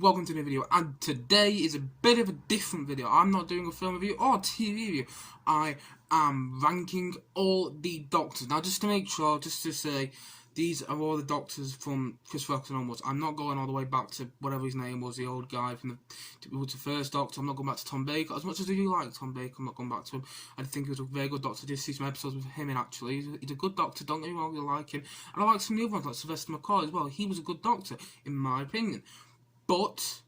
welcome to the video, and today is a bit of a different video. I'm not doing a film review or TV review. I am ranking all the Doctors. Now, just to make sure, just to say, these are all the Doctors from Christopher Eccleston onwards. I'm not going all the way back to whatever his name was, the old guy from the first Doctor. I'm not going back to Tom Baker. As much as I do like Tom Baker, I'm not going back to him. I think he was a very good Doctor. I did see some episodes with him in, actually. He's a good Doctor, don't get me wrong, I like him. And I like some of the other ones, like Sylvester McCoy as well. He was a good Doctor, in my opinion. But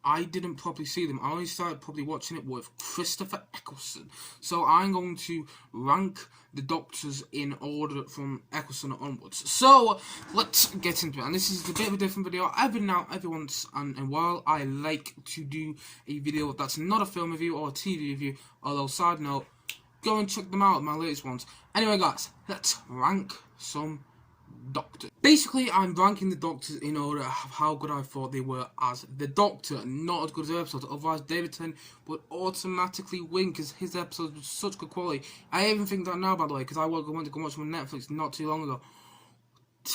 I didn't properly see them. I only started probably watching it with Christopher Eccleston. So I'm going to rank the Doctors in order from Eccleston onwards. So let's get into it. And this is a bit of a different video. Every once in a while, I like to do a video that's not a film review or a TV review. Although, side note, go and check them out, my latest ones. Anyway, guys, let's rank some Doctor. Basically, I'm ranking the Doctors in order of how good I thought they were as the Doctor, not as good as their episodes. Otherwise, David Tennant would automatically win because his episodes were such good quality. I even think that now, by the way, because I went to go watch them on Netflix not too long ago.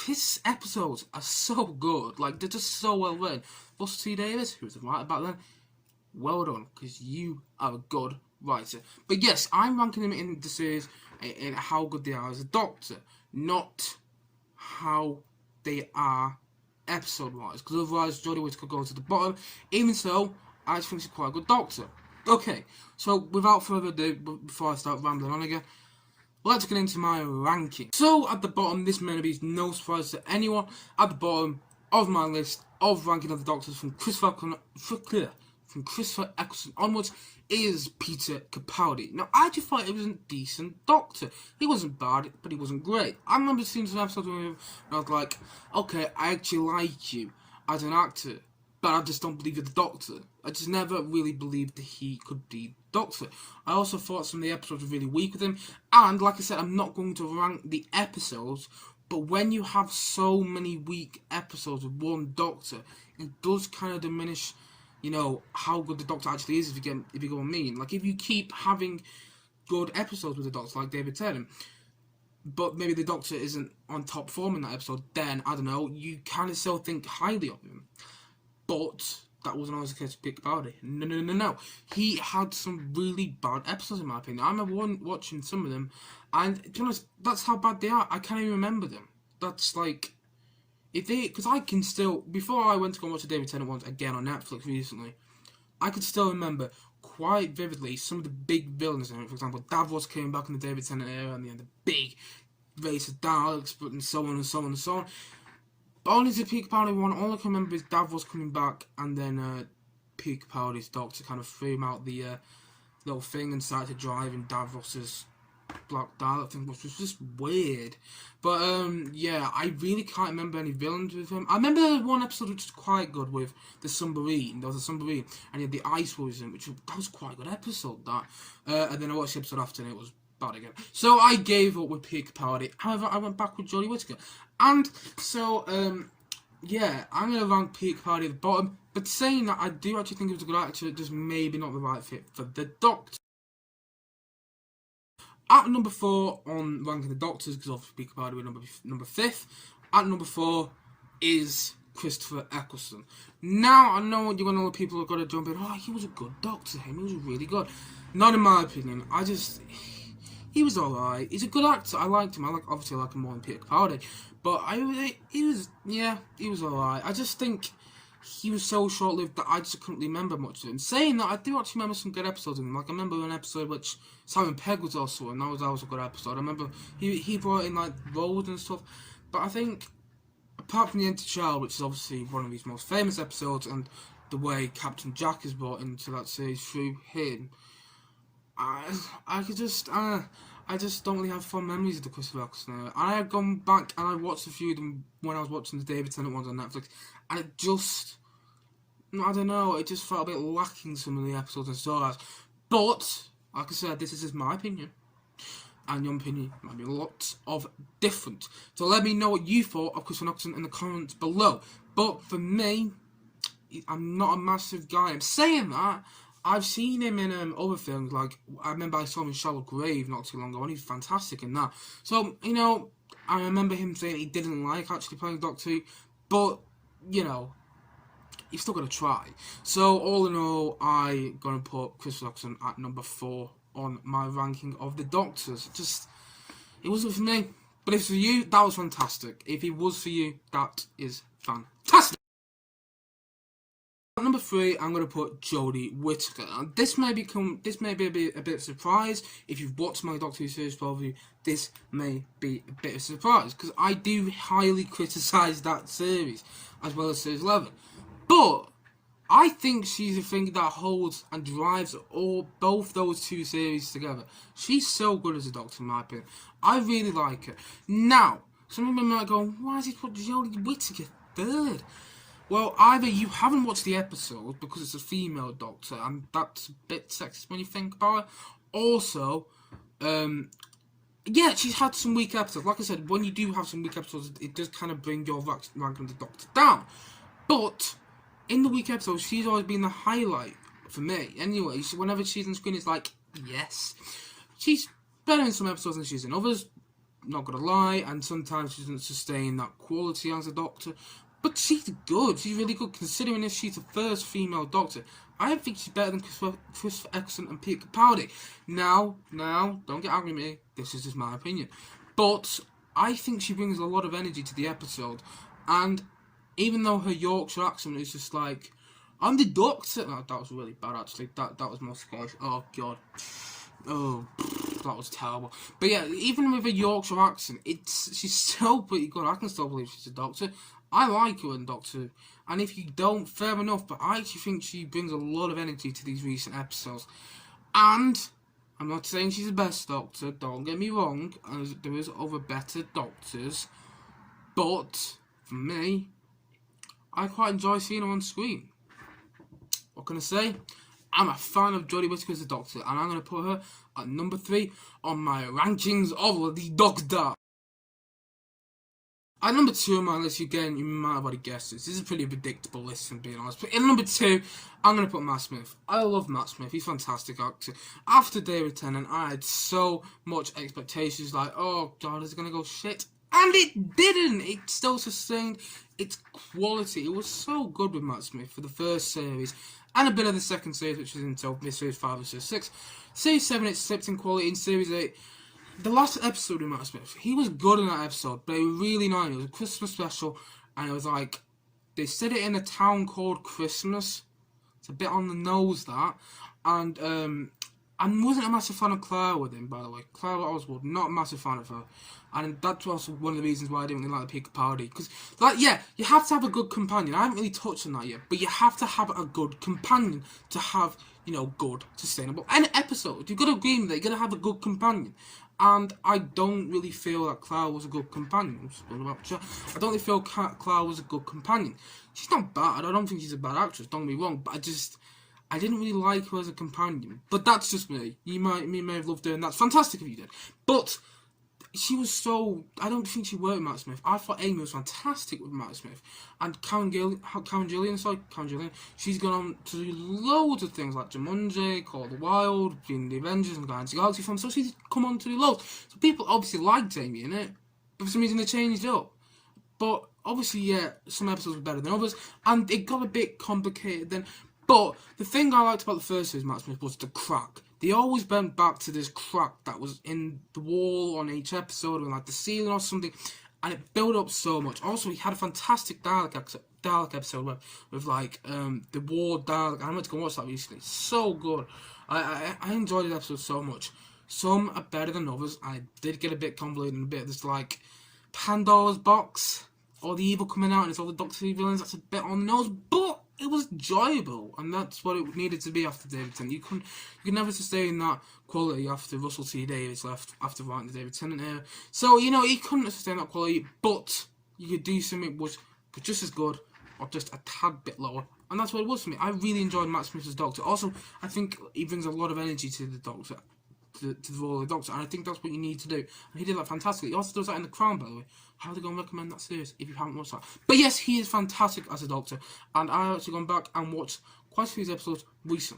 His episodes are so good, like they're just so well written. Russell T Davies, who was the writer back then, well done, because you are a good writer. But yes, I'm ranking them in the series in how good they are as a Doctor, not how they are episode-wise, because otherwise Jodie Whittaker goes to the bottom. Even so, I just think she's quite a good Doctor. Okay, so without further ado, before I start rambling on again, let's get into my ranking. So at the bottom, this may be no surprise to anyone, at the bottom of my list of ranking of the Doctors from Christopher Eccleston onwards is Peter Capaldi. Now, I just thought he was a decent Doctor. He wasn't bad, but he wasn't great. I remember seeing some episodes with him, and I was like, okay, I actually like you as an actor, but I just don't believe you're the Doctor. I just never really believed that he could be Doctor. I also thought some of the episodes were really weak with him, and like I said, I'm not going to rank the episodes, but when you have so many weak episodes with one Doctor, it does kind of diminish, you know, how good the Doctor actually is, if you get what I mean. Like, if you keep having good episodes with the Doctor, like David Tennant, but maybe the Doctor isn't on top form in that episode, then, I don't know, you kind of still think highly of him. But that wasn't always the case with Capaldi. No. He had some really bad episodes, in my opinion. I remember watching some of them, and to be honest, that's how bad they are. I can't even remember them. That's like, because I can still, before I went to go watch the David Tennant ones again on Netflix recently, I could still remember quite vividly some of the big villains in it. For example, Davros came back in the David Tennant era, and the big race of Daleks, and so on and so on and so on. But only the Peter Capaldi one, all I can remember is Davros coming back, and then Peter Capaldi's Doctor kind of threw him out the little thing and started to drive in Davros's Black Dalek thing, which was just weird. But yeah, I really can't remember any villains with him. I remember one episode which was quite good with the submarine. There was a submarine, and he had the Ice Warriors in, that was quite a good episode, that. And then I watched the episode after, and it was bad again. So I gave up with Peter Capaldi. However, I went back with Jodie Whittaker. And so, yeah, I'm going to rank Peter Capaldi at the bottom. But saying that, I do actually think he was a good actor, just maybe not the right fit for the Doctor. At number 4 on ranking the Doctors, because obviously Peter Capaldi was number 5th, at number 4 is Christopher Eccleston. Now, I know you're going to know people are going to jump in, oh, he was a good Doctor, he was really good. Not in my opinion. He was alright. He's a good actor. I liked him. Obviously I like him more than Peter Capaldi. But he was alright. I just think he was so short-lived that I just couldn't remember much of him. Saying that, I do actually remember some good episodes of him. Like, I remember an episode which Simon Pegg was also in. That was a good episode. I remember he brought in, like, roles and stuff. But I think, apart from The Empty Child, which is obviously one of his most famous episodes, and the way Captain Jack is brought into that series through him, I just don't really have fond memories of the Christopher Eccleston. I had gone back and I watched a few of them when I was watching the David Tennant ones on Netflix, and it just, I don't know, it just felt a bit lacking some of the episodes and storylines. But, like I said, this is just my opinion, and your opinion might be lots of different. So let me know what you thought of Christopher Eccleston in the comments below. But for me, I'm not a massive guy. I'm saying that, I've seen him in other films, like, I remember I saw him in Shallow Grave not too long ago, and he's fantastic in that. So, you know, I remember him saying he didn't like actually playing Doctor Who, but, you know, you've still got to try. So all in all, I'm gonna put Chris Eccleston at number 4 on my ranking of the Doctors. It wasn't for me, but if it's for you, that was fantastic. If it was for you, that is fantastic. At number 3, I'm going to put Jodie Whittaker. And this may be a bit of a surprise. If you've watched my Doctor Who series 12 review, this may be a bit of a surprise, because I do highly criticise that series, as well as series 11. But I think she's the thing that holds and drives both those two series together. She's so good as a Doctor, in my opinion. I really like her. Now, some people might go, why has he put Jodie Whittaker third? Well, either you haven't watched the episode because it's a female Doctor, and that's a bit sexist when you think about it. Also, yeah, she's had some weak episodes. Like I said, when you do have some weak episodes, it does kind of bring your rank of the Doctor down. But in the weak episodes, she's always been the highlight for me. Anyway, whenever she's on screen, it's like, yes. She's better in some episodes than she's in others, not gonna lie, and sometimes she doesn't sustain that quality as a Doctor. But she's good. She's really good, considering if she's the first female Doctor. I think she's better than Chris Eccleston and Peter Capaldi. Now, don't get angry at me. This is just my opinion. But I think she brings a lot of energy to the episode. And even though her Yorkshire accent is just like, I'm the Doctor. Oh, that was really bad, actually. That was more Scottish. Oh, God. Oh, that was terrible. But yeah, even with a Yorkshire accent, she's still pretty good. I can still believe she's a Doctor. I like her in Doctor Who. And if you don't, fair enough. But I actually think she brings a lot of energy to these recent episodes. And I'm not saying she's the best Doctor. Don't get me wrong. There is other better Doctors. But for me, I quite enjoy seeing her on screen. What can I say? I'm a fan of Jodie Whittaker as a Doctor, and I'm going to put her at number 3 on my rankings of the Doctor. At number 2 on my list, again, you might have already guessed this. This is a pretty predictable list, if I'm being honest. But in number 2, I'm going to put Matt Smith. I love Matt Smith. He's a fantastic actor. After David Tennant, I had so much expectations, like, oh, God, is it going to go shit? And it didn't. It still sustained its quality. It was so good with Matt Smith for the first series, and a bit of the second series, which is until series 5 and series 6. Series 7, it slipped in quality. In series 8, the last episode with Matt Smith, he was good in that episode, but it was really annoying. It was a Christmas special, and it was like, they said it in a town called Christmas. It's a bit on the nose, that. And I wasn't a massive fan of Claire with him, by the way. Claire Oswald, not a massive fan of her. And that's also one of the reasons why I didn't really like the Peter Capaldi. Because, like, yeah, you have to have a good companion. I haven't really touched on that yet. But you have to have a good companion to have, good, sustainable episode. You've got to agree with that. You've got to have a good companion. And I don't really feel that Claire was a good companion. I don't really feel Claire was a good companion. She's not bad. I don't think she's a bad actress. Don't get me wrong. But I didn't really like her as a companion. But that's just me. You may have loved her, and that's fantastic if you did. But she was so... I don't think she worked with Matt Smith. I thought Amy was fantastic with Matt Smith. And Karen Gillian, she's gone on to do loads of things like Jumanji, Call of the Wild, being the Avengers and Guardians of the Galaxy films. So she's come on to do loads. So people obviously liked Amy in it, but for some reason they changed it up. But obviously, yeah, some episodes were better than others, and it got a bit complicated then. But the thing I liked about the first series, Matt Smith, was the crack. They always went back to this crack that was in the wall on each episode, or like the ceiling or something, and it built up so much. Also, he had a fantastic Dalek episode with like the war Dalek. I went to go watch that recently. So good. I enjoyed the episode so much. Some are better than others. I did get a bit convoluted and a bit of this like Pandora's box, or the evil coming out and it's all the Doctor Who villains. That's a bit on the nose, but it was enjoyable, and that's what it needed to be after David Tennant. You could never sustain that quality after Russell T Davies left after writing the David Tennant era. So he couldn't sustain that quality, but you could do something which was just as good or just a tad bit lower, and that's what it was for me. I really enjoyed Matt Smith as Doctor. Also, I think he brings a lot of energy to the Doctor. To the role of the Doctor, and I think that's what you need to do. And he did that fantastically. He also does that in The Crown, by the way. How are they going to recommend that series if you haven't watched that? But yes, he is fantastic as a Doctor, and I've actually gone back and watched quite a few episodes recently.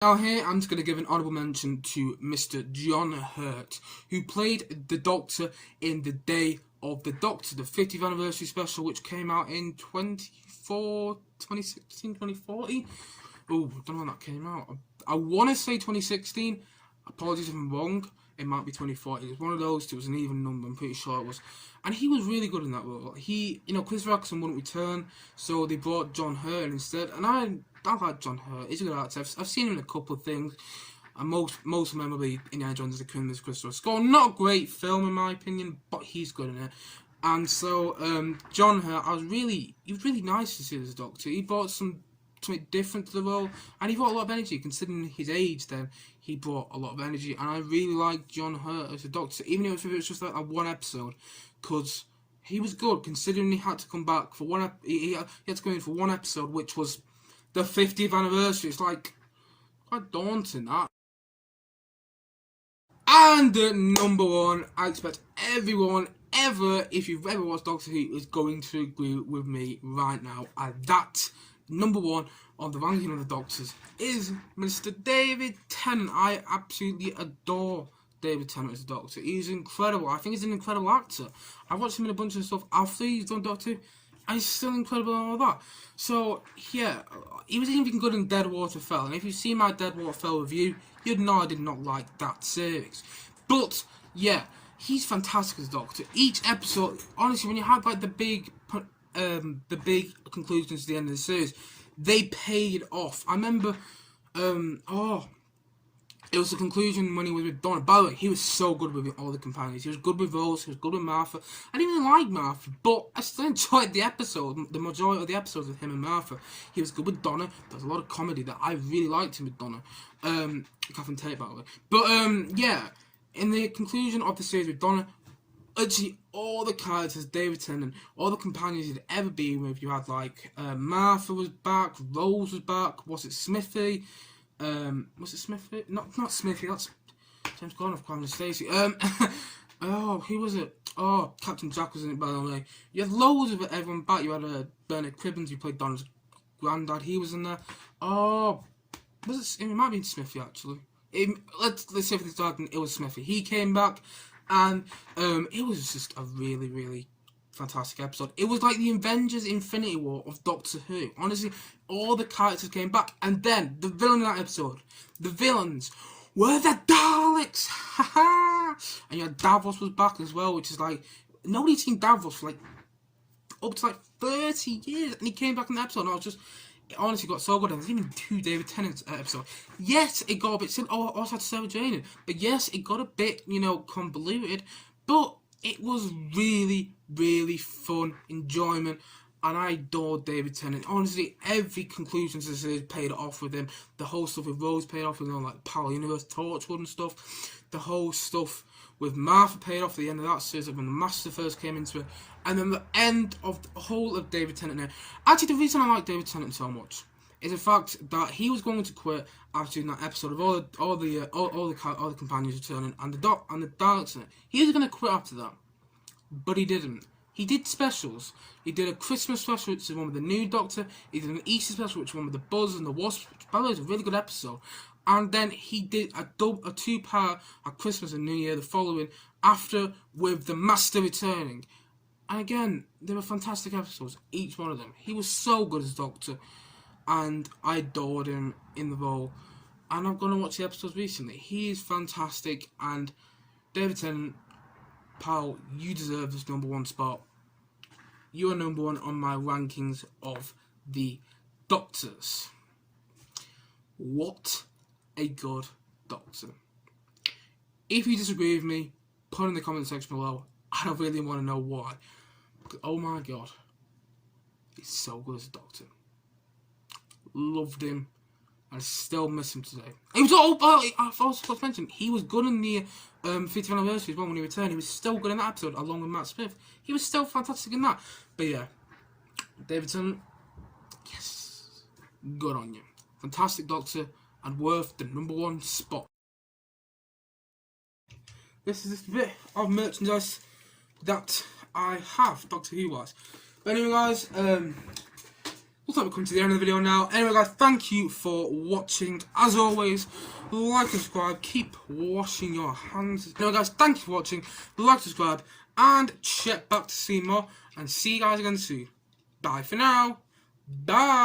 Now here, I'm just going to give an honourable mention to Mr. John Hurt, who played the Doctor in The Day of the Doctor, the 50th anniversary special, which came out in 2016, 2014. Oh, I don't know when that came out. I want to say 2016. Apologies if I'm wrong. It might be 2014. It was one of those. It was an even number. I'm pretty sure it was. And he was really good in that role. Chris Eccleston wouldn't return, so they brought John Hurt instead. And I like John Hurt. He's a good actor. I've seen him in a couple of things. And most memorably, Indiana Jones is a Criminal's Crystal Skull. Not a great film in my opinion, but he's good in it. And so John Hurt, he was really nice to see this Doctor. He brought something different to the role, and he brought a lot of energy. Considering his age, then he brought a lot of energy, and I really liked John Hurt as a Doctor, even if it was just like one episode, because he was good. Considering he had to come back for one, he had to go in for one episode, which was the 50th anniversary. It's like quite daunting that. And number one, I expect everyone ever, if you've ever watched Doctor Who, is going to agree with me right now. And that number one on the ranking of the Doctors is Mr. David Tennant. I absolutely adore David Tennant as a Doctor. He's incredible. I think he's an incredible actor. I've watched him in a bunch of stuff after he's done Doctor Who, and he's still incredible and all that. So, yeah, he was even good in Deadwater Fell. And if you've seen my Deadwater Fell review, you'd know I did not like that series. But, yeah, he's fantastic as a Doctor. Each episode, honestly, when you have like the big conclusions to the end of the series, they paid off. I remember, it was the conclusion when he was with Donna. By the way, he was so good with all the companions. He was good with Rose, he was good with Martha. I didn't even like Martha, but I still enjoyed the episode, the majority of the episodes with him and Martha. He was good with Donna. There was a lot of comedy that I really liked him with Donna. Catherine Tate, by the way. But, yeah, in the conclusion of the series with Donna, actually, all the characters, David Tennant, all the companions you'd ever been with, you had like Martha was back, Rose was back, was it Smithy? Was it Smithy? Not Smithy, that's James Gordon of Crime and Stacey. Who was it? Oh, Captain Jack was in it, by the way. You had loads of everyone back. You had Bernard Cribbins, who played Donna's granddad, he was in there. Oh, was it? It might have been Smithy, actually. Let's say for this argument, it was Smithy. He came back. And it was just a really, really fantastic episode. It was like the Avengers Infinity War of Doctor Who. Honestly, all the characters came back. And then, the villain in that episode, the villains were the Daleks! And you had Davros was back as well, which is like, nobody's seen Davros for like, up to like 30 years. And he came back in the episode, and I was just, it honestly got so good. And there's even 2 David Tennant episodes. Yes, it got a bit silly. Oh, I also had Sarah Jane in. But yes, it got a bit, convoluted. But it was really, really fun enjoyment. And I adored David Tennant. Honestly, every conclusion to the series paid off with him. The whole stuff with Rose paid off with him, like Power Universe, Torchwood and stuff. The whole stuff with Martha paid off at the end of that series when the Master first came into it. And then the end of the whole of David Tennant now. Actually, the reason I like David Tennant so much is the fact that he was going to quit after doing that episode of all the companions returning and the Daleks in it. He was going to quit after that, but he didn't. He did specials. He did a Christmas special, which is one with the new Doctor. He did an Easter special, which is one with the Buzz and the Wasp, which, by the way, is a really good episode. And then he did a 2-part at Christmas and New Year the following after with the Master returning. And again, they were fantastic episodes, each one of them. He was so good as Doctor, and I adored him in the role. And I'm going to watch the episodes recently. He is fantastic, and David Tennant, pal, you deserve this number 1 spot. You are number 1 on my rankings of the Doctors. What a good Doctor. If you disagree with me, put in the comment section below. I don't really want to know why. Because, oh my god, he's so good as a Doctor. Loved him. I still miss him today. He was I forgot to mention, he was good in the 50th anniversary as well when he returned. He was still good in that episode along with Matt Smith. He was still fantastic in that. But yeah, David Tennant, yes, good on you. Fantastic Doctor and worth the number 1 spot. This is just a bit of merchandise that I have, Doctor Who wise. But anyway guys, looks like we're coming to the end of the video now. Anyway guys, thank you for watching. As always, like and subscribe, keep washing your hands. Anyway guys, thank you for watching, like, subscribe, and check back to see more, and see you guys again soon. Bye for now. Bye.